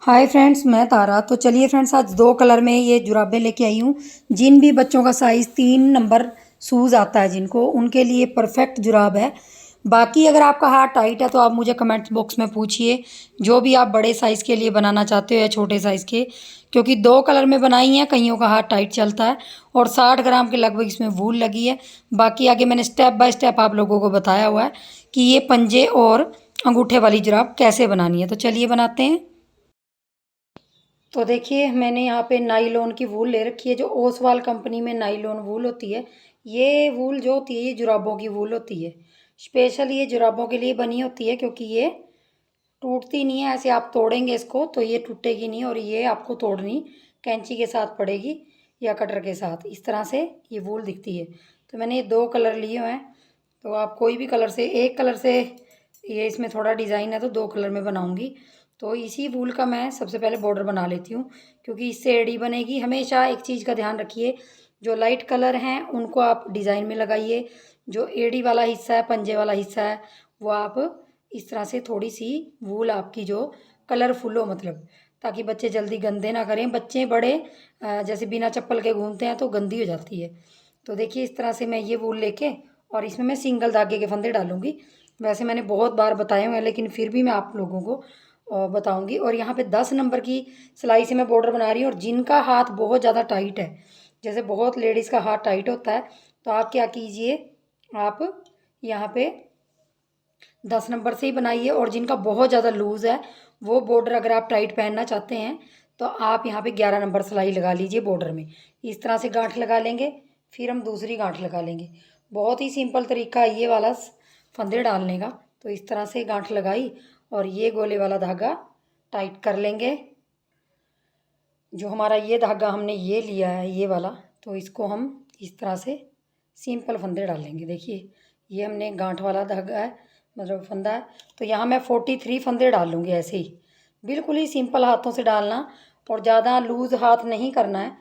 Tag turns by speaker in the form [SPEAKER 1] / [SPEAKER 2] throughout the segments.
[SPEAKER 1] Hi friends, मैं तारा। तो चलिए फ्रेंड्स, आज दो कलर में ये जुराबें लेके आई हूँ। जिन भी बच्चों का साइज़ 3 नंबर शूज़ आता है जिनको, उनके लिए परफेक्ट जुराब है। बाकी अगर आपका हाथ टाइट है तो आप मुझे कमेंट बॉक्स में पूछिए, जो भी आप बड़े साइज़ के लिए बनाना चाहते हो या छोटे साइज़ के, क्योंकि दो कलर में बनाई हैं। कईयों का हाथ टाइट चलता है और 60 ग्राम के लगभग इसमें वूल लगी है। बाकी आगे मैंने स्टेप बाय स्टेप आप लोगों को बताया हुआ है कि ये पंजे और अंगूठे वाली जुराब कैसे बनानी है। तो चलिए बनाते हैं। तो देखिए, मैंने यहाँ पे नाइलॉन की वूल ले रखी है, जो ओसवाल कंपनी में नाइलॉन वूल होती है। ये वूल जो होती है, ये जुराबों की वूल होती है। स्पेशल ये जुराबों के लिए बनी होती है, क्योंकि ये टूटती नहीं है। ऐसे आप तोड़ेंगे इसको तो ये टूटेगी नहीं, और ये आपको तोड़नी कैंची के साथ पड़ेगी या कटर के साथ। इस तरह से ये वूल दिखती है। तो मैंने ये दो कलर लिए हुए हैं। तो आप कोई भी कलर से, एक कलर से, ये इसमें थोड़ा डिज़ाइन है तो दो कलर में बनाऊंगी। तो इसी वूल का मैं सबसे पहले बॉर्डर बना लेती हूँ, क्योंकि इससे एड़ी बनेगी। हमेशा एक चीज़ का ध्यान रखिए, जो लाइट कलर हैं उनको आप डिज़ाइन में लगाइए। जो एड़ी वाला हिस्सा है, पंजे वाला हिस्सा है, वो आप इस तरह से थोड़ी सी वूल आपकी जो कलरफुल हो, मतलब ताकि बच्चे जल्दी गंदे ना करें। बच्चे बड़े जैसे बिना चप्पल के घूमते हैं तो गंदी हो जाती है। तो देखिए, इस तरह से मैं ये वूल लेके और इसमें मैं सिंगल धागे के फंदे डालूंगी। वैसे मैंने बहुत बार बताए हुए हैं, लेकिन फिर भी मैं आप लोगों को बताऊंगी। और यहाँ पे 10 नंबर की सिलाई से मैं बॉर्डर बना रही हूँ। और जिनका हाथ बहुत ज़्यादा टाइट है, जैसे बहुत लेडीज़ का हाथ टाइट होता है, तो आप क्या कीजिए, आप यहाँ पे 10 नंबर से ही बनाइए। और जिनका बहुत ज़्यादा लूज़ है, वो बॉर्डर अगर आप टाइट पहनना चाहते हैं तो आप यहाँ पे 11 नंबर सिलाई लगा लीजिए बॉर्डर में। इस तरह से गांठ लगा लेंगे, फिर हम दूसरी गांठ लगा लेंगे। बहुत ही सिंपल तरीका है ये वाला फंदे डालने का। तो इस तरह से गांठ लगाई और ये गोले वाला धागा टाइट कर लेंगे। जो हमारा ये धागा हमने ये लिया है, ये वाला, तो इसको हम इस तरह से सिंपल फंदे डालेंगे। देखिए, ये हमने गांठ वाला धागा है, मतलब फंदा है। तो यहाँ मैं 43 फंदे डाल लूँगी ऐसे ही, बिल्कुल ही सिंपल हाथों से डालना। और ज़्यादा लूज़ हाथ नहीं करना है।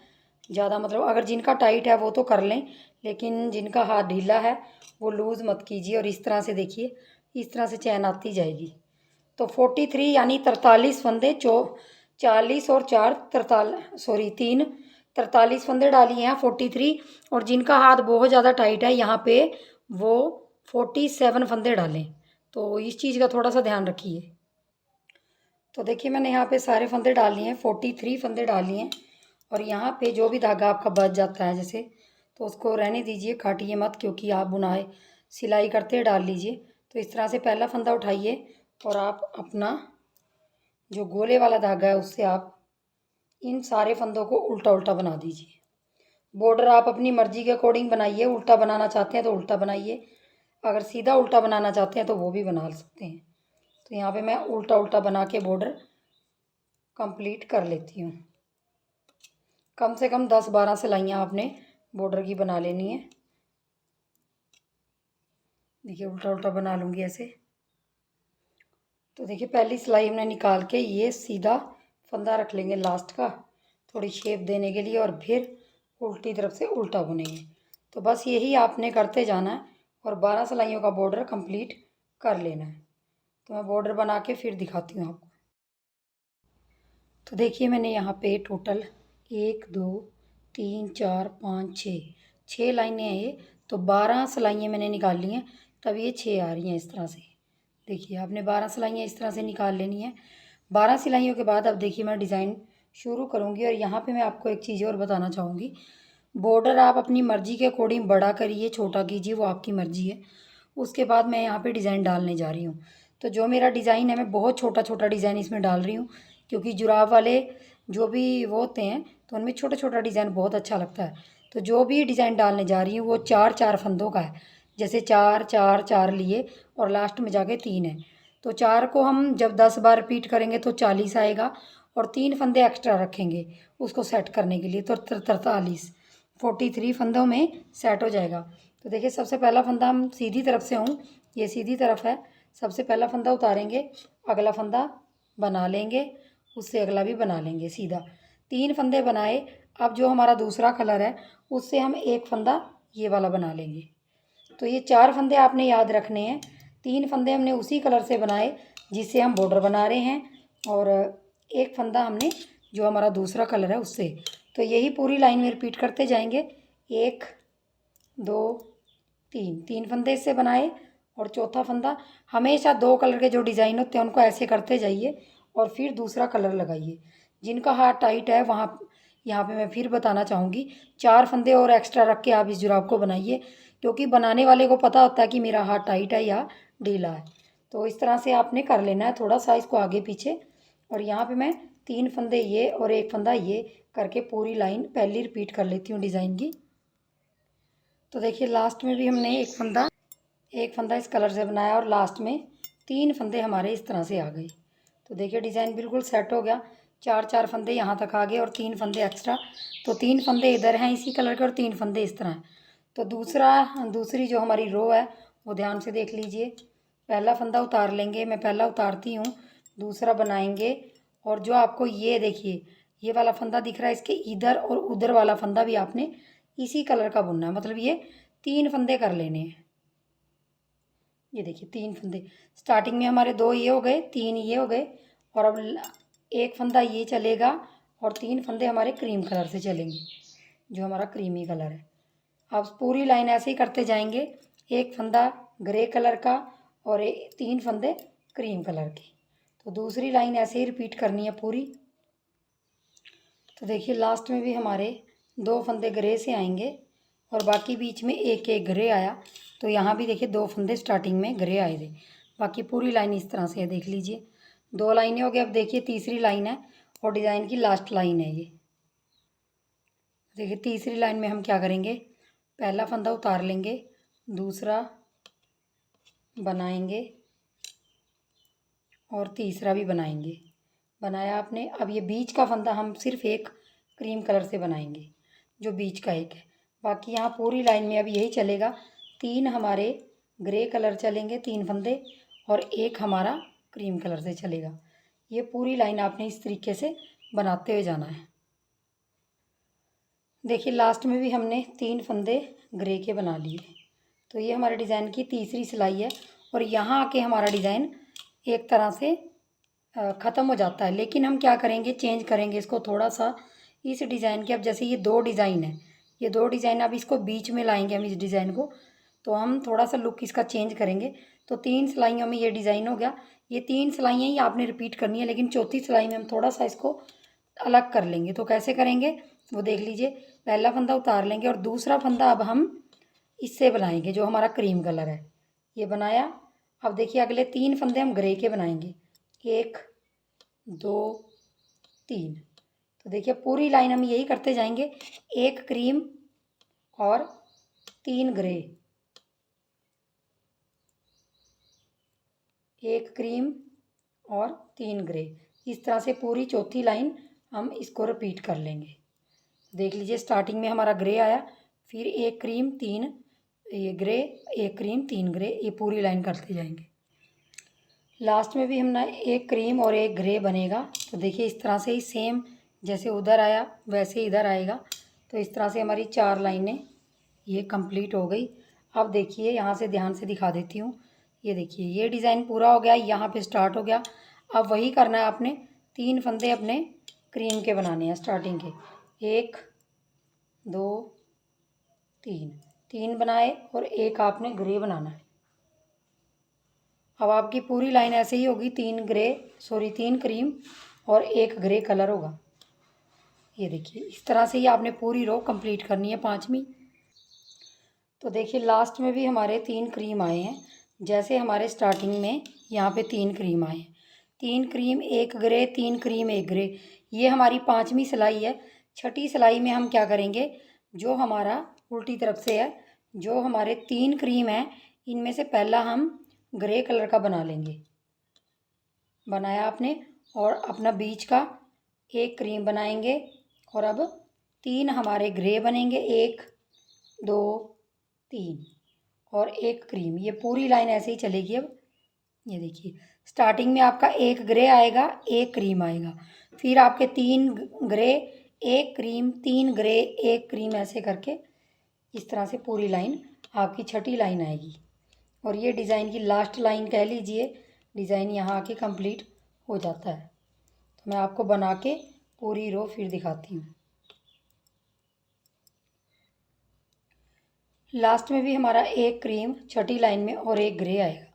[SPEAKER 1] ज़्यादा मतलब अगर जिनका टाइट है वो तो कर लें, लेकिन जिनका हाथ ढीला है वो लूज़ मत कीजिए। और इस तरह से देखिए, इस तरह से चैन आती जाएगी। तो 43 यानी 43 फंदे, 40 और 4 43, सॉरी 3 43 फंदे डाली हैं 43। और जिनका हाथ बहुत ज़्यादा टाइट है, यहाँ पे वो 47 फंदे डालें। तो इस चीज़ का थोड़ा सा ध्यान रखिए। तो देखिए, मैंने यहाँ पे सारे फंदे डाल लिए हैं, 43 फंदे डाल लिए हैं। और यहाँ पे जो भी धागा आपका बच जाता है जैसे, तो उसको रहने दीजिए, काटिए मत, क्योंकि आप बुनाई सिलाई करते डाल लीजिए। तो इस तरह से पहला फंदा उठाइए और आप अपना जो गोले वाला धागा है उससे आप इन सारे फंदों को उल्टा उल्टा बना दीजिए। बॉर्डर आप अपनी मर्जी के अकॉर्डिंग बनाइए। उल्टा बनाना चाहते हैं तो उल्टा बनाइए, अगर सीधा उल्टा बनाना चाहते हैं तो वो भी बना सकते हैं। तो यहाँ पे मैं उल्टा उल्टा बना के बॉर्डर कंप्लीट कर लेती हूँ। कम से कम 10-12 सिलाइयाँ आपने बॉर्डर की बना लेनी है। देखिए, उल्टा उल्टा बना लूँगी ऐसे। तो देखिए, पहली सिलाई हमने निकाल के ये सीधा फंदा रख लेंगे लास्ट का, थोड़ी शेप देने के लिए, और फिर उल्टी तरफ से उल्टा बुनेंगे। तो बस यही आपने करते जाना है और 12 सिलाइयों का बॉर्डर कंप्लीट कर लेना है। तो मैं बॉर्डर बना के फिर दिखाती हूँ आपको। तो देखिए, मैंने यहाँ पे टोटल 1 2 3 4 5 6 लाइनें हैं ये। तो 12 सिलाइयाँ मैंने निकाल ली हैं, तब ये 6 आ रही हैं इस तरह से। देखिए, आपने 12 सिलाइयाँ इस तरह से निकाल लेनी है। 12 सिलाइयों के बाद अब देखिए, मैं डिज़ाइन शुरू करूँगी। और यहाँ पे मैं आपको एक चीज़ और बताना चाहूँगी, बॉर्डर आप अपनी मर्ज़ी के अकॉर्डिंग बड़ा करिए, छोटा कीजिए, वो आपकी मर्ज़ी है। उसके बाद मैं यहाँ पे डिज़ाइन डालने जा रही हूँ। तो जो मेरा डिज़ाइन है, मैं बहुत छोटा छोटा डिज़ाइन इसमें डाल रही हूँ, क्योंकि जुराब वाले जो भी वो होते हैं तो उनमें छोटा छोटा डिज़ाइन बहुत अच्छा लगता है। तो जो भी डिज़ाइन डालने जा रही हूँ वो 4-4 फंदों का है। जैसे 4-4-4 लिए और लास्ट में जाके 3 है। तो 4 को हम जब 10 बार रिपीट करेंगे तो 40 आएगा, और 3 फंदे एक्स्ट्रा रखेंगे उसको सेट करने के लिए, तो 43 43 फंदों में सेट हो जाएगा। तो देखिए, सबसे पहला फंदा हम सीधी तरफ से हूँ, ये सीधी तरफ है। सबसे पहला फंदा उतारेंगे, अगला फंदा बना लेंगे, उससे अगला भी बना लेंगे सीधा। 3 फंदे बनाए। अब जो हमारा दूसरा कलर है उससे हम एक फंदा ये वाला बना लेंगे। तो ये 4 फंदे आपने याद रखने हैं। 3 फंदे हमने उसी कलर से बनाए जिससे हम बॉर्डर बना रहे हैं, और एक फंदा हमने जो हमारा दूसरा कलर है उससे। तो यही पूरी लाइन में रिपीट करते जाएंगे। 1 2 3, 3 फंदे इससे बनाए और चौथा फंदा। हमेशा 2 कलर के जो डिज़ाइन होते हैं उनको ऐसे करते जाइए और फिर दूसरा कलर लगाइए। जिनका हाथ टाइट है वहाँ यहाँ पे मैं फिर बताना चाहूँगी 4 फंदे और एक्स्ट्रा रख के आप इस जुराब को बनाइए, क्योंकि बनाने वाले को पता होता है कि मेरा हाथ टाइट है या ढीला है। तो इस तरह से आपने कर लेना है थोड़ा सा इसको आगे पीछे। और यहाँ पे मैं 3 फंदे ये और 1 फंदा ये करके पूरी लाइन पहली रिपीट कर लेती हूँ डिज़ाइन की। तो देखिए लास्ट में भी हमने एक फंदा इस कलर से बनाया और लास्ट में 3 फंदे हमारे इस तरह से आ गए। तो देखिए डिज़ाइन बिल्कुल सेट हो गया। 4 फंदे यहाँ तक आ गए और 3 फंदे एक्स्ट्रा। तो 3 फंदे इधर हैं इसी कलर के और 3 फंदे इस तरह हैं। तो दूसरी जो हमारी रो है वो ध्यान से देख लीजिए। पहला फंदा उतार लेंगे, मैं पहला उतारती हूँ, दूसरा बनाएंगे। और जो आपको ये देखिए ये वाला फंदा दिख रहा है, इसके इधर और उधर वाला फंदा भी आपने इसी कलर का बुनना है। मतलब ये 3 फंदे कर लेने हैं। ये देखिए 3 फंदे स्टार्टिंग में हमारे 2 ये हो गए, 3 ये हो गए और अब एक फंदा ये चलेगा और 3 फंदे हमारे क्रीम कलर से चलेंगे, जो हमारा क्रीमी कलर है। अब पूरी लाइन ऐसे ही करते जाएंगे। एक फंदा ग्रे कलर का और 3 फंदे क्रीम कलर के। तो दूसरी लाइन ऐसे ही रिपीट करनी है पूरी। तो देखिए लास्ट में भी हमारे 2 फंदे ग्रे से आएंगे और बाकी बीच में एक एक ग्रे आया। तो यहाँ भी देखिए 2 फंदे स्टार्टिंग में ग्रे आए थे। बाकी पूरी लाइन इस तरह से है, देख लीजिए 2 लाइनें हो गई। अब देखिए तीसरी लाइन है और डिज़ाइन की लास्ट लाइन है ये। देखिए तीसरी लाइन में हम क्या करेंगे, पहला फंदा उतार लेंगे, दूसरा बनाएंगे और तीसरा भी बनाएंगे। बनाया आपने। अब ये बीच का फंदा हम सिर्फ एक क्रीम कलर से बनाएंगे, जो बीच का एक है। बाकी यहाँ पूरी लाइन में अब यही चलेगा। 3 हमारे ग्रे कलर चलेंगे 3 फंदे और एक हमारा क्रीम कलर से चलेगा। ये पूरी लाइन आपने इस तरीके से बनाते हुए जाना है। देखिए लास्ट में भी हमने 3 फंदे ग्रे के बना लिए। तो ये हमारे डिज़ाइन की तीसरी सिलाई है और यहाँ आके हमारा डिज़ाइन एक तरह से ख़त्म हो जाता है। लेकिन हम क्या करेंगे, चेंज करेंगे इसको थोड़ा सा इस डिज़ाइन के। अब जैसे ये 2 डिज़ाइन है, ये 2 डिज़ाइन अब इसको बीच में लाएंगे हम इस डिज़ाइन को। तो हम थोड़ा सा लुक इसका चेंज करेंगे। तो 3 सिलाइयों में ये डिज़ाइन हो गया। ये 3 सिलाइयाँ ही आपने रिपीट करनी है, लेकिन चौथी सिलाई में हम थोड़ा सा इसको अलग कर लेंगे। तो कैसे करेंगे वो देख लीजिए। पहला फंदा उतार लेंगे और दूसरा फंदा अब हम इससे बनाएंगे, जो हमारा क्रीम कलर है। ये बनाया। अब देखिए अगले 3 फंदे हम ग्रे के बनाएंगे, 1 2 3। तो देखिए पूरी लाइन हम यही करते जाएंगे, 1 क्रीम और 3 ग्रे, 1 क्रीम और 3 ग्रे। इस तरह से पूरी चौथी लाइन हम इसको रिपीट कर लेंगे। देख लीजिए स्टार्टिंग में हमारा ग्रे आया, फिर 1 क्रीम 3 ये ग्रे, 1 क्रीम 3 ग्रे, ये पूरी लाइन करते जाएंगे। लास्ट में भी हम ना 1 क्रीम और 1 ग्रे बनेगा। तो देखिए इस तरह से ही सेम जैसे उधर आया वैसे इधर आएगा। तो इस तरह से हमारी 4 लाइनें ये कंप्लीट हो गई। अब देखिए यहाँ से ध्यान से दिखा देती हूँ। ये देखिए ये डिज़ाइन पूरा हो गया, यहाँ पे स्टार्ट हो गया। अब वही करना है आपने, 3 फंदे अपने क्रीम के बनाने हैं स्टार्टिंग के। 1 2 3 बनाए और एक आपने ग्रे बनाना है। अब आपकी पूरी लाइन ऐसे ही होगी, 3 क्रीम और 1 ग्रे कलर होगा। ये देखिए इस तरह से ही आपने पूरी रो कंप्लीट करनी है 5वीं। तो देखिए लास्ट में भी हमारे 3 क्रीम आए हैं, जैसे हमारे स्टार्टिंग में यहाँ पे 3 क्रीम आए हैं। 3 क्रीम 1 ग्रे, 3 क्रीम 1 ग्रे, ये हमारी 5वीं सिलाई है। छठी सिलाई में हम क्या करेंगे, जो हमारा उल्टी तरफ से है, जो हमारे 3 क्रीम हैं इनमें से पहला हम ग्रे कलर का बना लेंगे। बनाया आपने और अपना बीच का 1 क्रीम बनाएंगे और अब 3 हमारे ग्रे बनेंगे, 1 2 3 और 1 क्रीम। ये पूरी लाइन ऐसे ही चलेगी। अब ये देखिए स्टार्टिंग में आपका 1 ग्रे आएगा, 1 क्रीम आएगा, फिर आपके 3 ग्रे, 1 क्रीम, 3 ग्रे, 1 क्रीम, ऐसे करके इस तरह से पूरी लाइन आपकी छठी लाइन आएगी। और ये डिज़ाइन की लास्ट लाइन कह लीजिए, डिज़ाइन यहाँ आके कंप्लीट हो जाता है। तो मैं आपको बना के पूरी रो फिर दिखाती हूँ। लास्ट में भी हमारा एक क्रीम छठी लाइन में और एक ग्रे आएगा।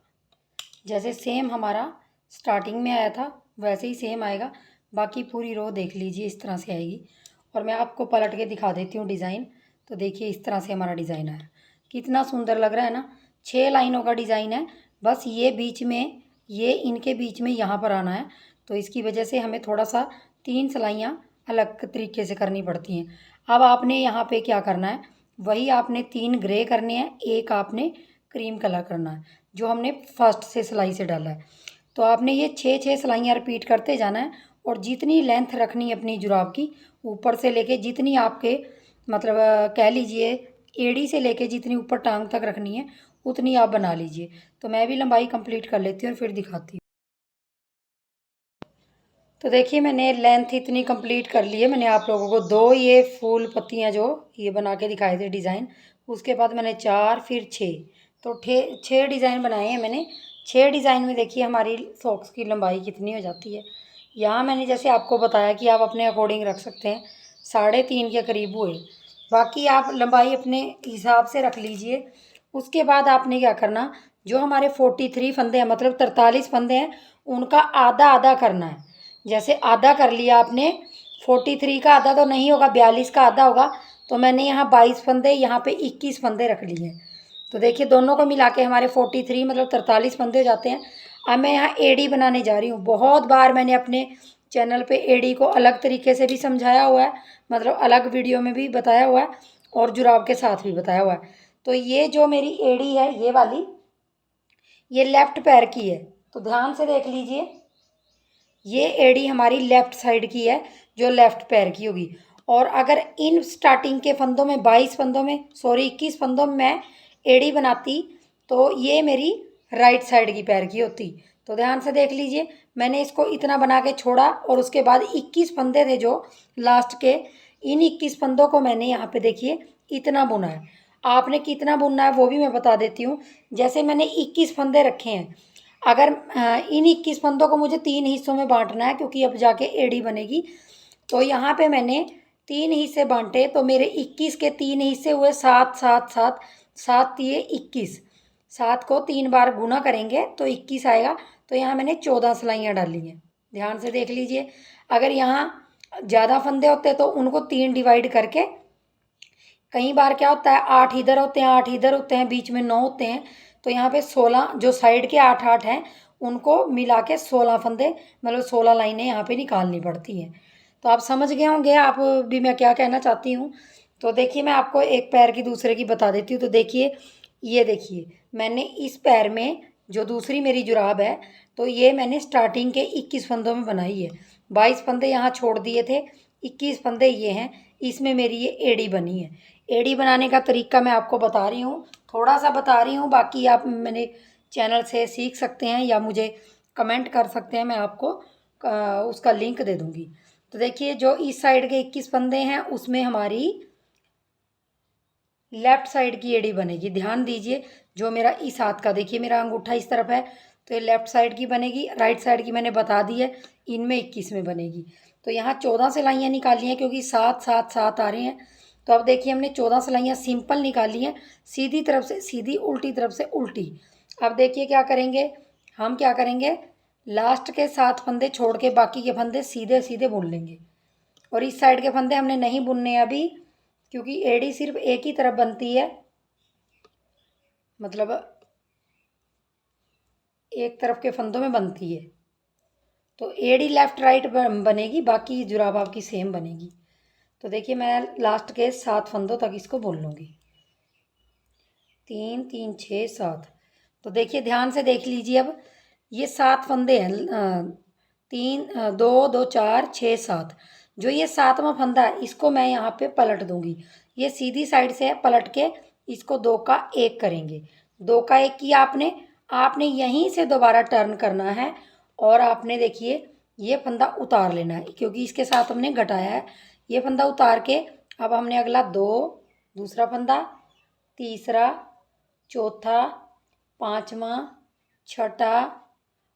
[SPEAKER 1] जैसे सेम हमारा स्टार्टिंग में आया था वैसे ही सेम आएगा। बाकी पूरी रो देख लीजिए इस तरह से आएगी। और मैं आपको पलट के दिखा देती हूँ डिज़ाइन। तो देखिए इस तरह से हमारा डिज़ाइन आया, कितना सुंदर लग रहा है ना। 6 लाइनों का डिज़ाइन है, बस ये बीच में, ये इनके बीच में यहाँ पर आना है। तो इसकी वजह से हमें थोड़ा सा 3 सिलाइयाँ अलग तरीके से करनी पड़ती हैं। अब आपने यहाँ पे क्या करना है, वही आपने 3 ग्रे करने हैं, एक आपने क्रीम कलर करना है जो हमने फर्स्ट से सिलाई से डाला है। तो आपने ये 6 सिलाइयाँ रिपीट करते जाना है। और जितनी लेंथ रखनी है अपनी जुराब की, ऊपर से लेके जितनी आपके मतलब कह लीजिए एड़ी से लेके जितनी ऊपर टांग तक रखनी है उतनी आप बना लीजिए। तो मैं भी लंबाई कंप्लीट कर लेती हूँ और फिर दिखाती हूँ। तो देखिए मैंने लेंथ इतनी कंप्लीट कर ली है। मैंने आप लोगों को 2 ये फूल पत्तियाँ जो ये बना के दिखाए थे डिज़ाइन, उसके बाद मैंने 4 फिर 6, तो 6 डिज़ाइन बनाए हैं मैंने। 6 डिज़ाइन में देखिए हमारी सॉक्स की लंबाई कितनी हो जाती है। यहाँ मैंने जैसे आपको बताया कि आप अपने अकॉर्डिंग रख सकते हैं, 3.5 के करीब हुए। बाकी आप लंबाई अपने हिसाब से रख लीजिए। उसके बाद आपने क्या करना, जो हमारे 43 फंदे हैं मतलब 43 फंदे हैं, उनका आधा आधा करना है। जैसे आधा कर लिया आपने, 43 का आधा तो नहीं होगा, 42 का आधा होगा। तो मैंने यहाँ 22 फंदे, यहाँ पे 21 फंदे रख लिए हैं। तो देखिए दोनों को मिला के हमारे 43 मतलब 43 फंदे हो जाते हैं। अब मैं यहाँ एड़ी बनाने जा रही हूँ। बहुत बार मैंने अपने चैनल पे एड़ी को अलग तरीके से भी समझाया हुआ है, मतलब अलग वीडियो में भी बताया हुआ है और जुराब के साथ भी बताया हुआ है। तो ये जो मेरी एड़ी है ये वाली, ये लेफ्ट पैर की है। तो ध्यान से देख लीजिए, ये एड़ी हमारी लेफ्ट साइड की है जो लेफ्ट पैर की होगी। और अगर इन स्टार्टिंग के फंदों में 22 फंदों में, सॉरी 21 फंदों में मैं एड़ी बनाती तो ये मेरी राइट साइड की पैर की होती। तो ध्यान से देख लीजिए, मैंने इसको इतना बना के छोड़ा और उसके बाद 21 फंदे थे जो लास्ट के, इन 21 फंदों को मैंने यहाँ पे देखिए इतना बुना है। आपने कितना बुनना है वो भी मैं बता देती हूँ। जैसे मैंने 21 फंदे रखे हैं, अगर इन 21 फंदों को मुझे 3 हिस्सों में बांटना है क्योंकि अब जाके एड़ी बनेगी। तो यहाँ पे मैंने 3 हिस्से बांटे, तो मेरे 21 के 3 हिस्से हुए 7 7 7 7 ये 21, 7 को 3 बार गुना करेंगे तो 21 आएगा। तो यहाँ मैंने 14 सिलाइयाँ डाली हैं। ध्यान से देख लीजिए, अगर यहाँ ज़्यादा फंदे होते तो उनको 3 डिवाइड करके, कई बार क्या होता है 8 इधर होते हैं 8 इधर होते हैं, बीच में 9 होते हैं। तो यहाँ पे 16 जो साइड के 8 8 हैं उनको मिला के 16 फंदे मतलब 16 लाइनें यहाँ पे निकालनी पड़ती हैं। तो आप समझ गए होंगे आप भी मैं क्या कहना चाहती हूँ। तो देखिए मैं आपको एक पैर की दूसरे की बता देती हूँ। तो देखिए, ये देखिए मैंने इस पैर में जो दूसरी मेरी जुराब है, तो ये मैंने स्टार्टिंग के 21 फंदों में बनाई है। 22 फंदे यहाँ छोड़ दिए थे, 21 फंदे ये हैं, इसमें मेरी ये एड़ी बनी है। एड़ी बनाने का तरीका मैं आपको बता रही हूँ, थोड़ा सा बता रही हूँ, बाकी आप मेरे चैनल से सीख सकते हैं या मुझे कमेंट कर सकते हैं, मैं आपको उसका लिंक दे दूँगी। तो देखिए जो इस साइड के 21 फंदे हैं उसमें हमारी लेफ्ट साइड की एड़ी बनेगी। ध्यान दीजिए, जो मेरा इस हाथ का देखिए मेरा अंगूठा इस तरफ है तो ये लेफ्ट साइड की बनेगी, राइट साइड की मैंने बता दी है, इनमें 21 में बनेगी। तो यहाँ 14 सिलाइयाँ निकाली हैं क्योंकि 7 7 7 आ रहे हैं। तो अब देखिए हमने 14 सिलाइयाँ सिंपल निकाली हैं, सीधी तरफ से सीधी, उल्टी तरफ से उल्टी। अब देखिए क्या करेंगे, हम क्या करेंगे, लास्ट के 7 फंदे छोड़ के बाकी के फंदे सीधे सीधे बुन लेंगे। और इस साइड के फंदे हमने नहीं बुनने अभी, क्योंकि एड़ी सिर्फ एक ही तरफ बनती है, मतलब एक तरफ के फंदों में बनती है। तो एड़ी लेफ्ट राइट बनेगी, बाकी जुराब आपकी सेम बनेगी। तो देखिए मैं लास्ट के 7 फंदों तक इसको बुन लूँगी, 3 3 6 7। तो देखिए ध्यान से देख लीजिए, अब ये 7 फंदे हैं, 3 2 2 4 6 7। जो ये 7वां फंदा है इसको मैं यहाँ पे पलट दूँगी। ये सीधी साइड से है, पलट के इसको 2 का 1 करेंगे। 2 का 1 किया आपने, आपने यहीं से दोबारा टर्न करना है और आपने देखिए ये फंदा उतार लेना है क्योंकि इसके साथ हमने घटाया है। ये फंदा उतार के अब हमने अगला 2, दूसरा फंदा, तीसरा, चौथा, 5वां, छठा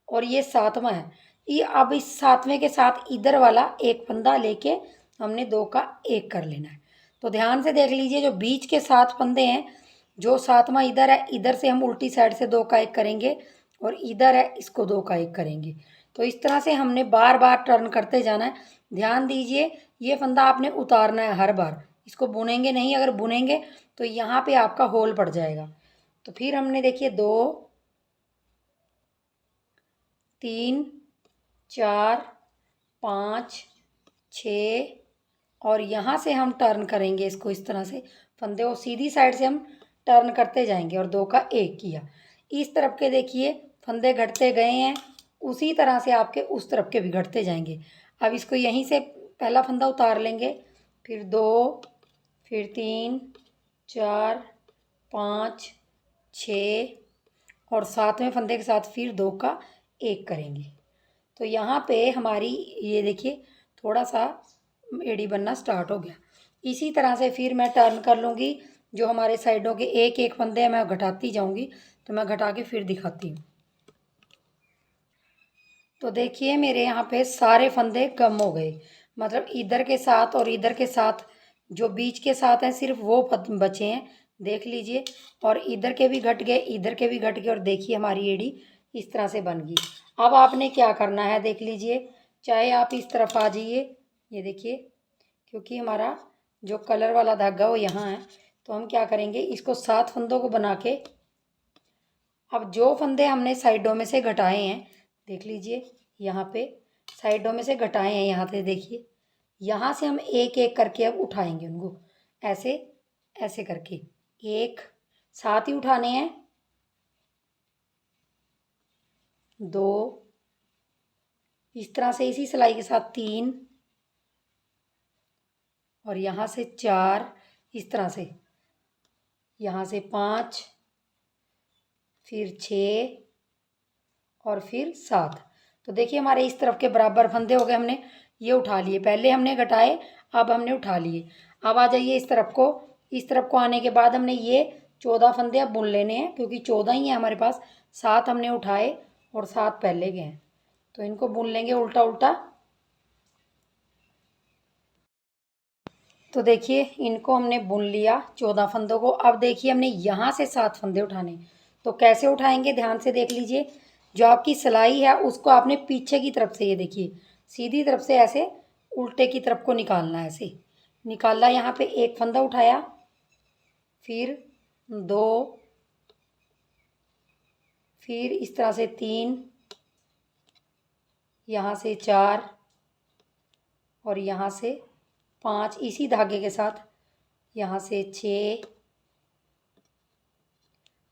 [SPEAKER 1] और ये 7वां है। ये अब इस सातवें के साथ इधर वाला एक फंदा लेके हमने 2 का 1 कर लेना है। तो ध्यान से देख लीजिए, जो बीच के 7 फंदे हैं, जो सातवां इधर है, इधर से हम उल्टी साइड से 2 का 1 करेंगे और इधर है, इसको 2 का 1 करेंगे। तो इस तरह से हमने बार बार टर्न करते जाना है। ध्यान दीजिए, ये फंदा आपने उतारना है हर बार, इसको बुनेंगे नहीं, अगर बुनेंगे तो यहाँ पे आपका होल पड़ जाएगा। तो फिर हमने देखिए 2 3 4 5 6 और यहाँ से हम टर्न करेंगे इसको, इस तरह से फंदे को सीधी साइड से हम टर्न करते जाएंगे और 2 का 1 किया। इस तरफ के देखिए फंदे घटते गए हैं, उसी तरह से आपके उस तरफ के भी घटते जाएंगे। अब इसको यहीं से पहला फंदा उतार लेंगे, फिर 2, फिर 3 4 5 6 और सातवें फंदे के साथ फिर 2 का 1 करेंगे। तो यहाँ पे हमारी ये देखिए थोड़ा सा एड़ी बनना स्टार्ट हो गया। इसी तरह से फिर मैं टर्न कर लूँगी, जो हमारे साइडों के एक एक फंदे हैं मैं घटाती जाऊँगी। तो मैं घटा के फिर दिखाती हूँ। तो देखिए मेरे यहाँ पे सारे फंदे कम हो गए, मतलब इधर के साथ और इधर के साथ, जो बीच के साथ हैं सिर्फ वो बचे हैं, देख लीजिए। और इधर के भी घट गए, इधर के भी घट गए और देखिए हमारी एड़ी इस तरह से बन गई। अब आपने क्या करना है देख लीजिए, चाहे आप इस तरफ आ जाइए, ये देखिए, क्योंकि हमारा जो कलर वाला धागा वो यहाँ है, तो हम क्या करेंगे, इसको 7 फंदों को बना के, अब जो फंदे हमने साइडों में से घटाए हैं, देख लीजिए यहाँ पे साइडों में से घटाए हैं, यहाँ से देखिए, यहाँ से हम एक एक करके अब उठाएंगे उनको, ऐसे ऐसे करके, एक 7 ही उठाने हैं, 2 इस तरह से इसी सिलाई के साथ, 3 और यहाँ से 4 इस तरह से, यहाँ से 5 फिर 6 और फिर 7। तो देखिए हमारे इस तरफ के बराबर फंदे हो गए, हमने ये उठा लिए, पहले हमने घटाए अब हमने उठा लिए। अब आ जाइए इस तरफ को, इस तरफ को आने के बाद हमने ये 14 फंदे अब बुन लेने हैं, क्योंकि 14 ही है हमारे पास, 7 हमने उठाए और 7 पहले गए हैं, तो इनको बुन लेंगे उल्टा उल्टा। तो देखिए इनको हमने बुन लिया 14 फंदों को। अब देखिए हमने यहाँ से 7 फंदे उठाने, तो कैसे उठाएंगे ध्यान से देख लीजिए। जो आपकी सिलाई है उसको आपने पीछे की तरफ से, ये देखिए सीधी तरफ से ऐसे उल्टे की तरफ को निकालना है, ऐसे निकाला, यहाँ पे एक फंदा उठाया, फिर 2, फिर इस तरह से 3, यहाँ से 4 और यहाँ से 5 इसी धागे के साथ, यहाँ से 6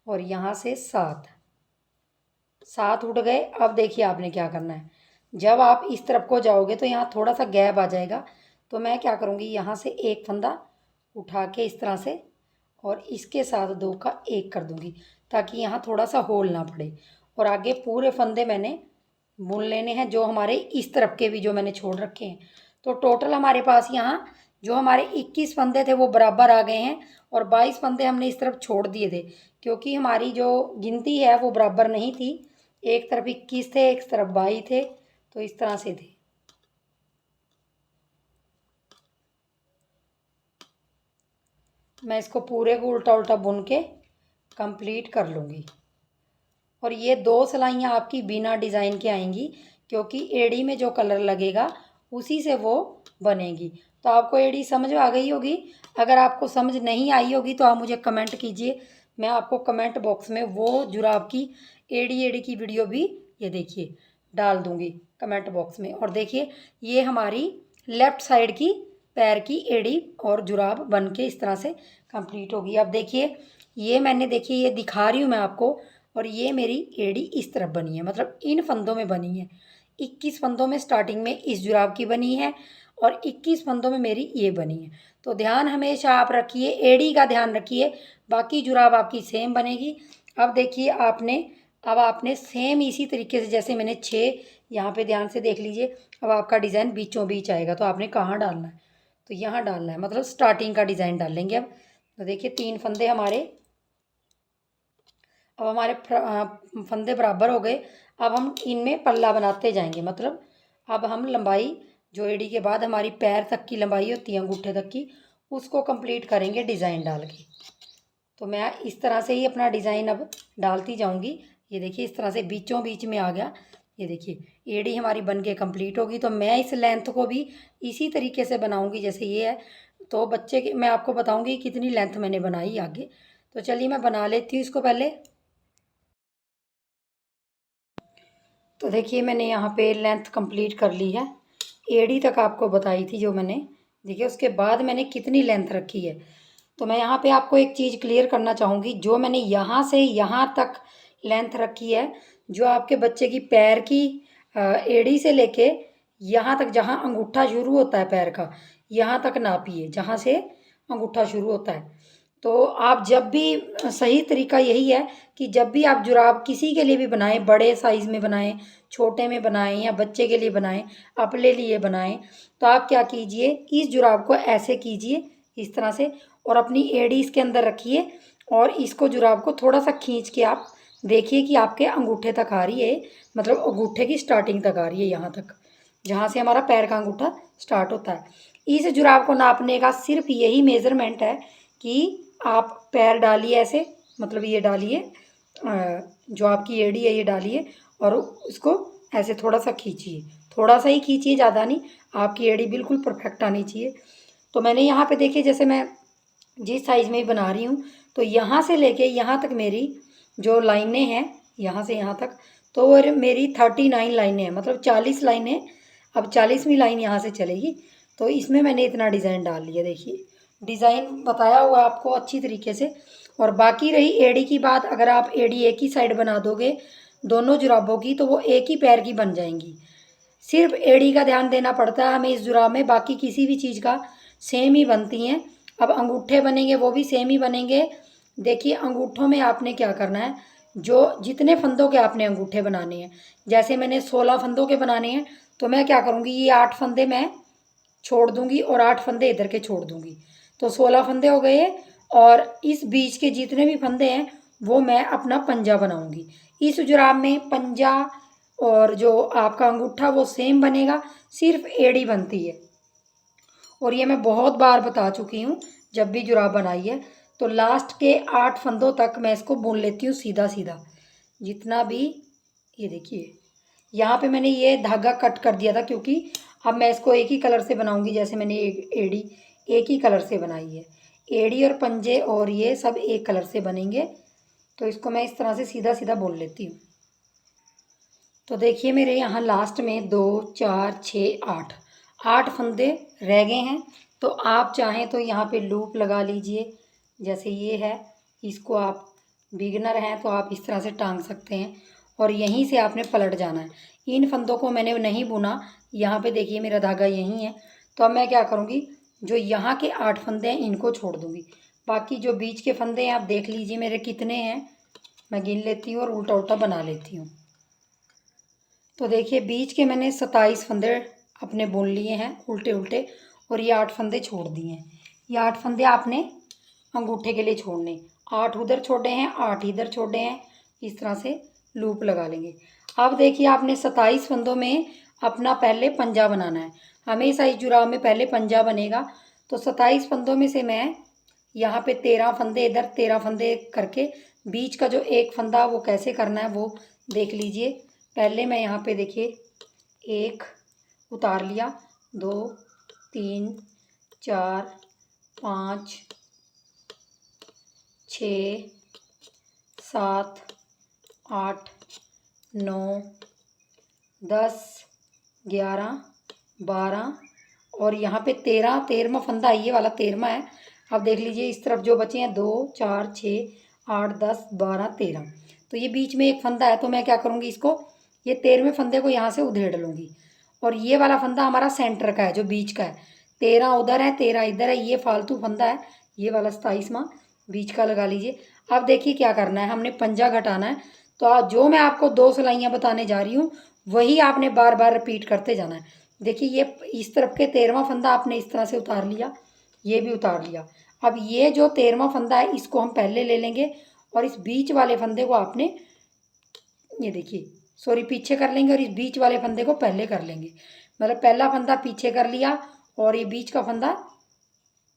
[SPEAKER 1] और यहाँ से 7 उठ गए। अब देखिए आपने क्या करना है, जब आप इस तरफ को जाओगे तो यहाँ थोड़ा सा गैप आ जाएगा, तो मैं क्या करूँगी, यहाँ से एक फंदा उठा के इस तरह से और इसके साथ 2 का 1 कर दूँगी, ताकि यहाँ थोड़ा सा होल ना पड़े। और आगे पूरे फंदे मैंने बुन लेने हैं, जो हमारे इस तरफ के भी जो मैंने छोड़ रखे हैं। तो टोटल हमारे पास यहाँ जो हमारे 21 फंदे थे वो बराबर आ गए हैं, और 22 फंदे हमने इस तरफ छोड़ दिए थे, क्योंकि हमारी जो गिनती है वो बराबर नहीं थी, एक तरफ 21 थे, एक तरफ 22 थे, तो इस तरह से थे। मैं इसको पूरे को उल्टा उल्टा बुन के कंप्लीट कर लूँगी। और ये 2 सिलाइयाँ आपकी बिना डिज़ाइन के आएंगी, क्योंकि एड़ी में जो कलर लगेगा उसी से वो बनेगी। तो आपको एड़ी समझ आ गई होगी। अगर आपको समझ नहीं आई होगी तो आप मुझे कमेंट कीजिए, मैं आपको कमेंट बॉक्स में वो जुराब की एड़ी की वीडियो भी, ये देखिए, डाल दूँगी कमेंट बॉक्स में। और देखिए ये हमारी लेफ़्ट साइड की पैर की एड़ी और जुराब बन के इस तरह से कंप्लीट होगी। अब देखिए ये मैंने, देखिए ये दिखा रही हूँ मैं आपको, और ये मेरी एड़ी इस तरफ बनी है, मतलब इन फंदों में बनी है। 21 फंदों में स्टार्टिंग में इस जुराब की बनी है और 21 फंदों में मेरी ये बनी है। तो ध्यान हमेशा आप रखिए, एड़ी का ध्यान रखिए, बाकी जुराब आपकी सेम बनेगी। अब देखिए अब आपने सेम इसी तरीके से, जैसे मैंने 6 यहाँ पे, ध्यान से देख लीजिए, अब आपका डिज़ाइन बीचों बीच आएगा, तो आपने कहाँ डालना है, तो यहाँ डालना है, मतलब स्टार्टिंग का डिज़ाइन डालेंगे। अब तो देखिए 3 फंदे हमारे, अब हमारे फंदे बराबर हो गए। अब हम इनमें पल्ला बनाते जाएंगे, मतलब अब हम लंबाई जो एड़ी के बाद हमारी पैर तक की लंबाई होती है अंगूठे तक की, उसको कंप्लीट करेंगे डिज़ाइन डाल के। तो मैं इस तरह से ही अपना डिज़ाइन अब डालती जाऊंगी। ये देखिए इस तरह से बीचों बीच में आ गया। ये देखिए एड़ी हमारी बन के कंप्लीट होगी। तो मैं इस लेंथ को भी इसी तरीके से बनाऊंगी जैसे ये है। तो बच्चे की मैं आपको बताऊंगी कितनी लेंथ मैंने बनाई आगे। तो चलिए मैं बना लेती हूँ इसको पहले। तो देखिए मैंने यहाँ पे लेंथ कंप्लीट कर ली है। एड़ी तक आपको बताई थी जो मैंने, देखिए उसके बाद मैंने कितनी लेंथ रखी है। तो मैं यहाँ पे आपको एक चीज़ क्लियर करना चाहूँगी, जो मैंने यहाँ से यहाँ तक लेंथ रखी है, जो आपके बच्चे की पैर की एड़ी से लेके यहाँ तक जहाँ अंगूठा शुरू होता है पैर का, यहाँ तक नापिए जहाँ से अंगूठा शुरू होता है। तो आप जब भी सही तरीका यही है कि जब भी आप जुराब किसी के लिए भी बनाएं, बड़े साइज़ में बनाएं, छोटे में बनाएं या बच्चे के लिए बनाएं, अपने लिए बनाएं, तो आप क्या कीजिए, इस जुराब को ऐसे कीजिए इस तरह से, और अपनी एड़ी इसके अंदर रखिए और इसको जुराब को थोड़ा सा खींच के आप देखिए कि आपके अंगूठे तक आ रही है, मतलब अंगूठे की स्टार्टिंग तक आ रही है, यहाँ तक जहाँ से हमारा पैर का अंगूठा स्टार्ट होता है। इस जुराब को नापने का सिर्फ यही मेज़रमेंट है कि आप पैर डालिए ऐसे, मतलब ये डालिए जो आपकी एड़ी है ये डालिए और उसको ऐसे थोड़ा सा खींचिए, थोड़ा सा ही खींचिए, ज़्यादा नहीं। आपकी एड़ी बिल्कुल परफेक्ट आनी चाहिए। तो मैंने यहाँ पे देखिए जैसे मैं जिस साइज़ में बना रही हूँ, तो यहाँ से लेके यहाँ तक मेरी जो लाइनें हैं, यहाँ से यहाँ तक, तो वो मेरी 39 लाइनें हैं, मतलब 40 लाइनें। अब 40वीं लाइन यहाँ से चलेगी। तो इसमें मैंने इतना डिज़ाइन डाल लिया। देखिए डिज़ाइन बताया हुआ आपको अच्छी तरीके से। और बाकी रही एड़ी की बात, अगर आप एड़ी एक ही साइड बना दोगे दोनों जुराबों की, तो वो एक ही पैर की बन जाएंगी। सिर्फ एड़ी का ध्यान देना पड़ता है हमें इस जुराब में, बाकी किसी भी चीज़ का सेम ही बनती हैं। अब अंगूठे बनेंगे वो भी सेम ही बनेंगे। देखिए अंगूठों में आपने क्या करना है, जो जितने फंदों के आपने अंगूठे बनाने हैं, जैसे मैंने 16 फंदों के बनाने हैं, तो मैं क्या करूँगी, ये 8 फंदे मैं छोड़ दूँगी और 8 फंदे इधर के छोड़ दूँगी, तो 16 फंदे हो गए। और इस बीच के जितने भी फंदे हैं वो मैं अपना पंजा बनाऊँगी। इस जुराब में पंजा और जो आपका अंगूठा वो सेम बनेगा, सिर्फ एड़ी बनती है। और ये मैं बहुत बार बता चुकी हूँ जब भी जुराब बनाई है। तो लास्ट के 8 फंदों तक मैं इसको बुन लेती हूँ सीधा सीधा, जितना भी। ये देखिए यहाँ पे मैंने ये धागा कट कर दिया था, क्योंकि अब मैं इसको एक ही कलर से बनाऊंगी। जैसे मैंने एड़ी एक ही कलर से बनाई है, एड़ी और पंजे और ये सब एक कलर से बनेंगे। तो इसको मैं इस तरह से सीधा सीधा बुन लेती हूँ। तो देखिए मेरे यहाँ लास्ट में 2 4 6 8 8 फंदे रह गए हैं। तो आप चाहें तो यहाँ पे लूप लगा लीजिए, जैसे ये है। इसको आप बिगनर हैं तो आप इस तरह से टांग सकते हैं और यहीं से आपने पलट जाना है। इन फंदों को मैंने नहीं बुना, यहाँ पे देखिए मेरा धागा यहीं है। तो अब मैं क्या करूँगी, जो यहाँ के 8 फंदे हैं इनको छोड़ दूँगी, बाकी जो बीच के फंदे हैं आप देख लीजिए मेरे कितने हैं, मैं गिन लेती हूँ और उल्टा उल्टा बना लेती हूँ। तो देखिए बीच के मैंने 27 फंदे अपने बुन लिए हैं उल्टे उल्टे, और ये 8 फंदे छोड़ दिए हैं। ये 8 फंदे आपने अंगूठे के लिए छोड़ने, 8 उधर छोड़े हैं 8 इधर छोड़े हैं, इस तरह से लूप लगा लेंगे। अब देखिए आपने 27 फंदों में अपना पहले पंजा बनाना है। हमेशा इस जुराब में पहले पंजा बनेगा। तो 27 फंदों में से मैं यहाँ पे 13 फंदे, इधर 13 फंदे करके बीच का जो एक फंदा वो कैसे करना है वो देख लीजिए। पहले मैं यहाँ पे देखिए 1 उतार लिया, 2 3 4 5 6 7 8 9 10 11 12 और यहाँ पे 13वां फंदा, ये वाला 13वां है। अब देख लीजिए इस तरफ जो बचे हैं 2 4 6 8 10 12 13, तो ये बीच में एक फंदा है। तो मैं क्या करूँगी, इसको ये 13वें फंदे को यहाँ से उधेड़ लूँगी, और ये वाला फंदा हमारा सेंटर का है जो बीच का है। 13 उधर है 13 इधर है, ये फालतू फंदा है, ये वाला 27वां बीच का लगा लीजिए। अब देखिए क्या करना है, हमने पंजा घटाना है। तो जो मैं आपको 2 सिलाइयाँ बताने जा रही हूँ वही आपने बार बार रिपीट करते जाना है। देखिए ये इस तरफ के 13वां फंदा आपने इस तरह से उतार लिया, ये भी उतार लिया। अब ये जो 13वां फंदा है इसको हम पहले ले लेंगे, और इस बीच वाले फंदे को आपने ये देखिए सॉरी पीछे कर लेंगे और इस बीच वाले फंदे को पहले कर लेंगे। मतलब पहला फंदा पीछे कर लिया और ये बीच का फंदा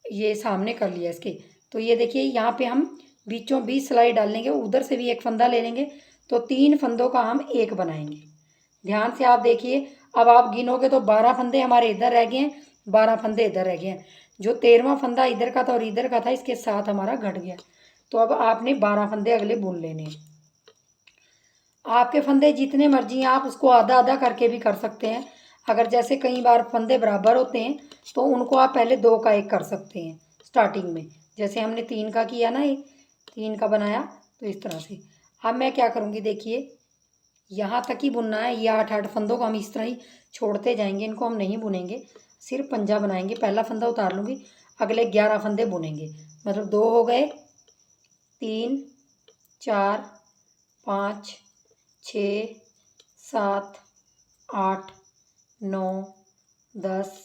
[SPEAKER 1] ये सामने कर लिया इसके। तो ये देखिए यहाँ पे हम बीचों बीच सिलाई डाल लेंगे, उधर से भी एक फंदा ले लेंगे, तो 3 फंदों का हम एक बनाएंगे। ध्यान से आप देखिए, अब आप गिनोगे तो 12 फंदे हमारे इधर रह गए हैं, 12 फंदे इधर रह गए हैं। जो 13वां फंदा इधर का था और इधर का था, इसके साथ हमारा घट गया। तो अब आपने 12 फंदे अगले बुन लेने हैं। आपके फंदे जितने मर्जी हैं आप उसको आधा आधा करके भी कर सकते हैं। अगर जैसे कई बार फंदे बराबर होते हैं तो उनको आप पहले 2 का 1 कर सकते हैं स्टार्टिंग में। जैसे हमने 3 का किया ना, ये 3 का बनाया, तो इस तरह से। अब मैं क्या करूँगी देखिए, यहाँ तक ही बुनना है। ये 8 फंदों को हम इस तरह ही छोड़ते जाएंगे, इनको हम नहीं बुनेंगे, सिर्फ पंजा बनाएंगे। पहला फंदा उतार लूँगी, अगले 11 फंदे बुनेंगे। मतलब 2 हो गए, 3 4 5 6 7 8 9 10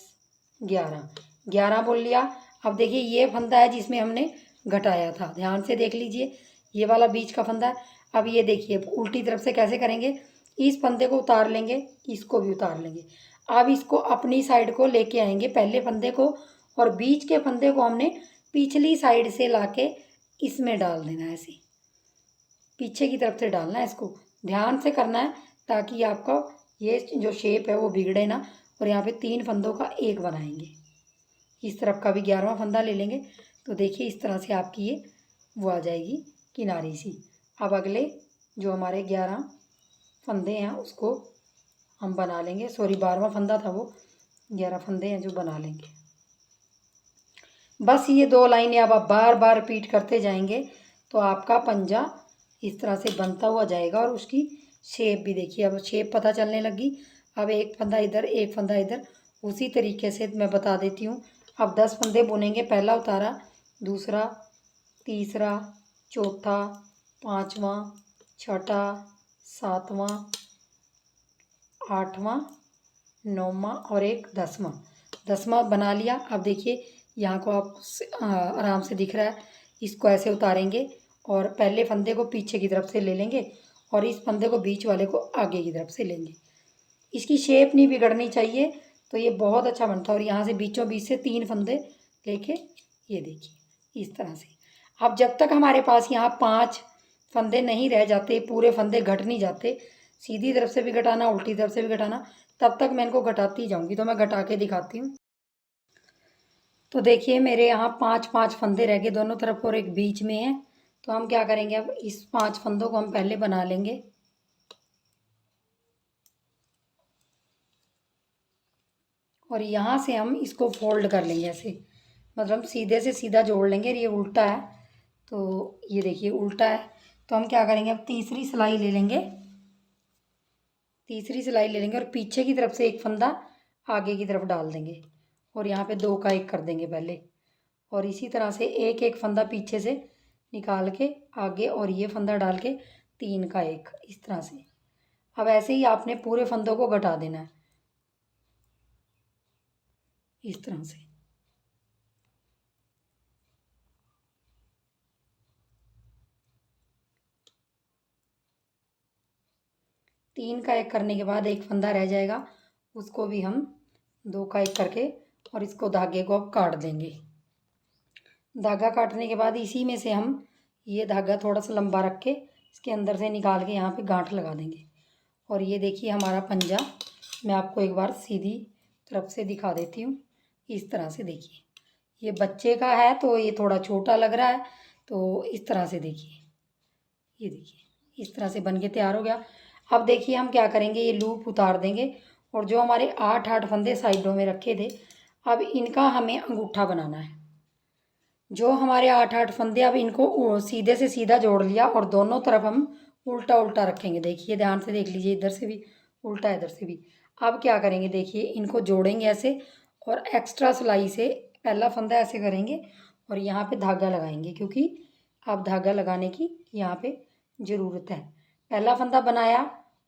[SPEAKER 1] 11 11 बोल लिया। अब देखिए ये फंदा है जिसमें हमने घटाया था, ध्यान से देख लीजिए, ये वाला बीच का फंदा है। अब ये देखिए उल्टी तरफ से कैसे करेंगे, इस फंदे को उतार लेंगे, इसको भी उतार लेंगे। अब इसको अपनी साइड को लेके आएंगे, पहले फंदे को, और बीच के फंदे को हमने पिछली साइड से लाके इसमें डाल देना है, ऐसे पीछे की तरफ से डालना है। इसको ध्यान से करना है ताकि आपका ये जो शेप है वो बिगड़े ना। और यहाँ पे 3 फंदों का एक बनाएंगे। इस तरफ का भी 11वां फंदा ले लेंगे। तो देखिए इस तरह से आपकी ये वो आ जाएगी किनारी सी। अब अगले जो हमारे 11 फंदे हैं उसको हम बना लेंगे। सॉरी 12वां फंदा था वो, 11 फंदे हैं जो बना लेंगे। बस ये 2 लाइनें अब आप बार बार रिपीट करते जाएंगे तो आपका पंजा इस तरह से बनता हुआ जाएगा। और उसकी शेप भी देखिए, अब शेप पता चलने लगी। अब एक फंदा इधर, एक फंदा इधर, उसी तरीके से मैं बता देती हूँ। अब 10 फंदे बुनेंगे, पहला उतारा, दूसरा, तीसरा, चौथा, 5वां, छठा, 7वां, 8वां, 9वां और एक 10वां। 10वां बना लिया। अब देखिए यहाँ को आप आराम से दिख रहा है, इसको ऐसे उतारेंगे और पहले फंदे को पीछे की तरफ से ले लेंगे और इस फंदे को बीच वाले को आगे की तरफ से लेंगे। इसकी शेप नहीं बिगड़नी चाहिए, तो ये बहुत अच्छा बनता है। और यहाँ से बीचों बीच से 3 फंदे लेके ये देखिए इस तरह से। अब जब तक हमारे पास यहाँ 5 फंदे नहीं रह जाते, पूरे फंदे घट नहीं जाते, सीधी तरफ से भी घटाना, उल्टी तरफ से भी घटाना, तब तक मैं इनको घटाती जाऊँगी। तो मैं घटा के दिखाती हूँ। तो देखिए मेरे यहाँ 5 फंदे रह गए, दोनों तरफ और एक बीच में है। तो हम क्या करेंगे, अब इस 5 फंदों को हम पहले बना लेंगे। और यहाँ से हम इसको फोल्ड कर लेंगे ऐसे, मतलब सीधे से सीधा जोड़ लेंगे। ये उल्टा है तो ये देखिए उल्टा है। तो हम क्या करेंगे, अब तीसरी सिलाई ले लेंगे, तीसरी सिलाई ले लेंगे और पीछे की तरफ से एक फंदा आगे की तरफ डाल देंगे और यहाँ पे 2 का 1 कर देंगे पहले। और इसी तरह से एक एक फंदा पीछे से निकाल के आगे और ये फंदा डाल के 3 का 1, इस तरह से। अब ऐसे ही आपने पूरे फंदों को घटा देना है इस तरह से। तीन का 1 करने के बाद एक फंदा रह जाएगा, उसको भी हम 2 का 1 करके और इसको धागे को अब काट देंगे। धागा काटने के बाद इसी में से हम ये धागा थोड़ा सा लंबा रख के इसके अंदर से निकाल के यहाँ पे गांठ लगा देंगे। और ये देखिए हमारा पंजा, मैं आपको एक बार सीधी तरफ से दिखा देती हूँ। इस तरह से देखिए, ये बच्चे का है तो ये थोड़ा छोटा लग रहा है, तो इस तरह से देखिए, ये देखिए इस तरह से बन के तैयार हो गया। अब देखिए हम क्या करेंगे, ये लूप उतार देंगे और जो हमारे 8 फंदे साइडों में रखे थे, अब इनका हमें अंगूठा बनाना है। जो हमारे 8 फंदे, अब इनको सीधे से सीधा जोड़ लिया और दोनों तरफ हम उल्टा उल्टा रखेंगे। देखिए ध्यान से देख लीजिए, इधर से भी उल्टा, इधर से भी। अब क्या करेंगे देखिए, इनको जोड़ेंगे ऐसे और एक्स्ट्रा सिलाई से पहला फंदा ऐसे करेंगे और यहाँ पे धागा लगाएंगे, क्योंकि अब धागा लगाने की यहाँ पे ज़रूरत है। पहला फंदा बनाया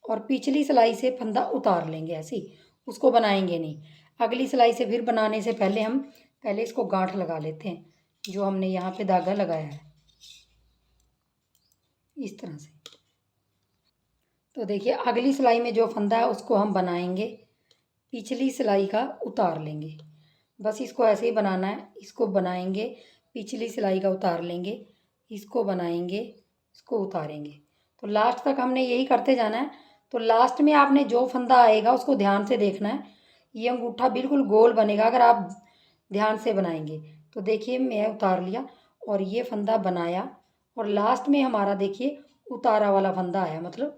[SPEAKER 1] और पिछली सिलाई से फंदा उतार लेंगे ऐसे ही, उसको बनाएंगे नहीं। अगली सिलाई से फिर बनाने से पहले हम पहले इसको गांठ लगा लेते हैं, जो हमने यहाँ पे धागा लगाया है इस तरह से। तो देखिए अगली सिलाई में जो फंदा है उसको हम बनाएंगे, पिछली सिलाई का उतार लेंगे। बस इसको ऐसे ही बनाना है, इसको बनाएंगे, पिछली सिलाई का उतार लेंगे, इसको बनाएंगे, इसको उतारेंगे। तो लास्ट तक हमने यही करते जाना है। तो लास्ट में आपने जो फंदा आएगा उसको ध्यान से देखना है। ये अंगूठा बिल्कुल गोल बनेगा अगर आप ध्यान से बनाएंगे। तो देखिए मैं उतार लिया और ये फंदा बनाया और लास्ट में हमारा देखिए उतारा वाला फंदा आया, मतलब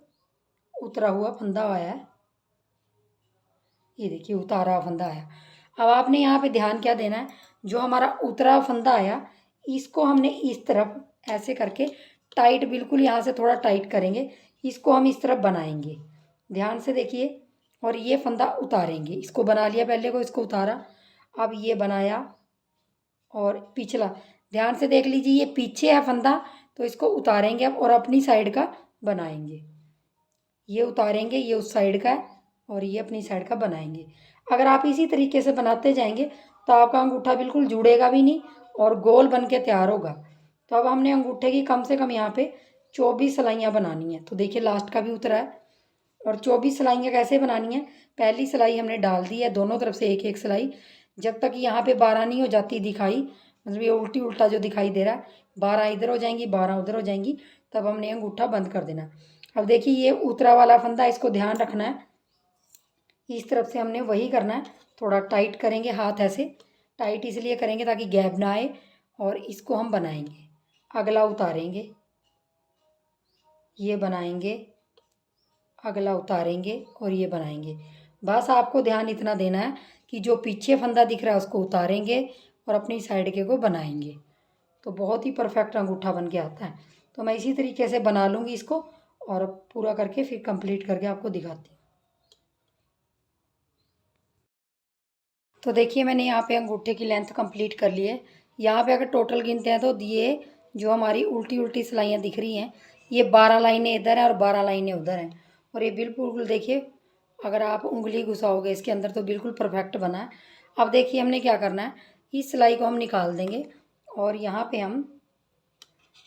[SPEAKER 1] उतरा हुआ फंदा आया है। ये देखिए उतारा फंदा आया। अब आपने यहाँ पे ध्यान क्या देना है, जो हमारा उतरा फंदा आया इसको हमने इस तरफ ऐसे करके टाइट, बिल्कुल यहाँ से थोड़ा टाइट करेंगे, इसको हम इस तरफ बनाएंगे। ध्यान से देखिए और ये फंदा उतारेंगे। इसको बना लिया पहले को, इसको उतारा, अब ये बनाया और पिछला ध्यान से देख लीजिए, ये पीछे है फंदा तो इसको उतारेंगे अब और अपनी साइड का बनाएंगे। ये उतारेंगे, ये उस साइड का है और ये अपनी साइड का बनाएंगे। अगर आप इसी तरीके से बनाते जाएंगे तो आपका अंगूठा बिल्कुल जुड़ेगा भी नहीं और गोल बन के तैयार होगा। तो अब हमने अंगूठे की कम से कम यहाँ पे 24 सिलाइयाँ बनानी है। तो देखिए लास्ट का भी उतरा है और 24 सिलाइयाँ कैसे बनानी है, पहली सिलाई हमने डाल दी है, दोनों तरफ से एक एक सिलाई, जब तक यहाँ पे 12 नहीं हो जाती दिखाई, मतलब ये उल्टी उल्टा जो दिखाई दे रहा है, 12 इधर हो जाएंगी 12 उधर हो जाएंगी, तब हमने अंगूठा बंद कर देना। अब देखिए ये उतरा वाला फंदा, इसको ध्यान रखना है, इस तरफ से हमने वही करना है, थोड़ा टाइट करेंगे हाथ ऐसे, टाइट इसलिए करेंगे ताकि गैप ना आए और इसको हम बनाएंगे। अगला उतारेंगे, ये बनाएंगे, अगला उतारेंगे और ये बनाएंगे। बस आपको ध्यान इतना देना है कि जो पीछे फंदा दिख रहा है उसको उतारेंगे और अपनी साइड के को बनाएंगे। तो बहुत ही परफेक्ट अंगूठा बन के आता है। तो मैं इसी तरीके से बना लूँगी इसको और पूरा करके फिर कंप्लीट करके आपको दिखाती हूँ। तो देखिए मैंने यहाँ पे अंगूठे की लेंथ कंप्लीट कर ली है। यहाँ पे अगर टोटल गिनते हैं तो ये जो हमारी उल्टी उल्टी सिलाइयाँ दिख रही हैं, ये 12 लाइनें इधर हैं और 12 लाइनें उधर हैं। और ये बिल्कुल देखिए अगर आप उंगली घुसाओगे इसके अंदर तो बिल्कुल परफेक्ट बना है। अब देखिए हमने क्या करना है, इस सिलाई को हम निकाल देंगे और यहाँ पे हम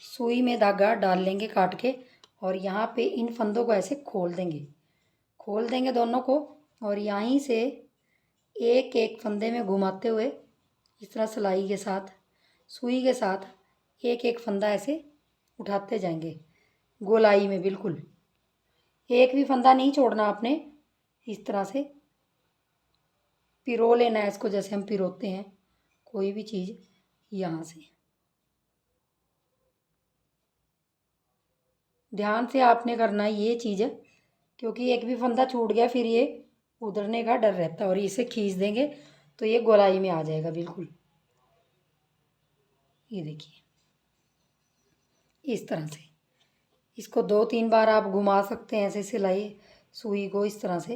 [SPEAKER 1] सुई में धागा डाल लेंगे काट के और यहाँ पे इन फंदों को ऐसे खोल देंगे दोनों को और यहीं से एक एक फंदे में घुमाते हुए इस तरह सिलाई के साथ, सुई के साथ एक एक फंदा ऐसे उठाते जाएंगे गोलाई में। बिल्कुल एक भी फंदा नहीं छोड़ना आपने, इस तरह से पिरो लेना है इसको, जैसे हम पिरोते हैं कोई भी चीज़। यहाँ से ध्यान से आपने करना है ये चीज़, क्योंकि एक भी फंदा छूट गया फिर ये उधरने का डर रहता है और इसे खींच देंगे तो ये गोलाई में आ जाएगा बिल्कुल। ये देखिए इस तरह से इसको 2-3 बार आप घुमा सकते हैं ऐसे सिलाई सुई को इस तरह से,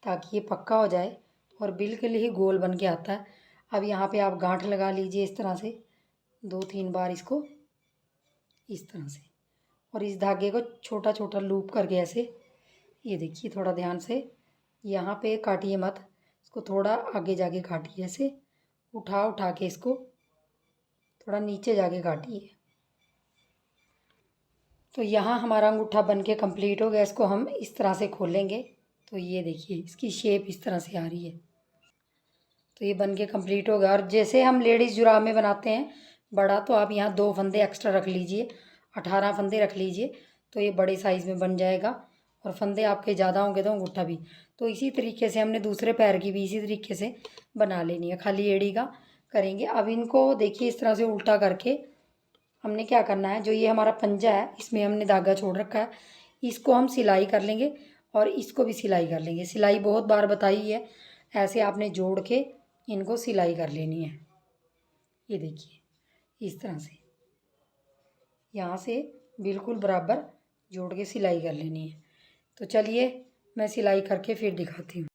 [SPEAKER 1] ताकि ये पक्का हो जाए और बिल्कुल ही गोल बन के आता है। अब यहाँ पे आप गांठ लगा लीजिए इस तरह से 2-3 बार इसको इस तरह से, और इस धागे को छोटा छोटा लूप करके ऐसे, ये देखिए थोड़ा ध्यान से यहाँ पे काटिए मत, इसको थोड़ा आगे जाके काटिए, ऐसे उठा के इसको थोड़ा नीचे जाके काटिए। तो यहाँ हमारा अंगूठा बन के कम्प्लीट हो गया। इसको हम इस तरह से खोलेंगे तो ये देखिए इसकी शेप इस तरह से आ रही है। तो ये बन के कम्प्लीट हो गया। और जैसे हम लेडीज़ जुराब में बनाते हैं बड़ा, तो आप यहाँ 2 फंदे एक्स्ट्रा रख लीजिए, 18 फंदे रख लीजिए तो ये बड़े साइज़ में बन जाएगा। और फंदे आपके ज़्यादा होंगे तो अंगूठा भी। तो इसी तरीके से हमने दूसरे पैर की भी इसी तरीके से बना लेनी है, खाली एड़ी का करेंगे। अब इनको देखिए इस तरह से उल्टा करके हमने क्या करना है, जो ये हमारा पंजा है इसमें हमने धागा छोड़ रखा है, इसको हम सिलाई कर लेंगे और इसको भी सिलाई कर लेंगे। सिलाई बहुत बार बताई है, ऐसे आपने जोड़ के इनको सिलाई कर लेनी है। ये देखिए इस तरह से यहाँ से बिल्कुल बराबर जोड़ के सिलाई कर लेनी है। तो चलिए मैं सिलाई करके फिर दिखाती हूँ।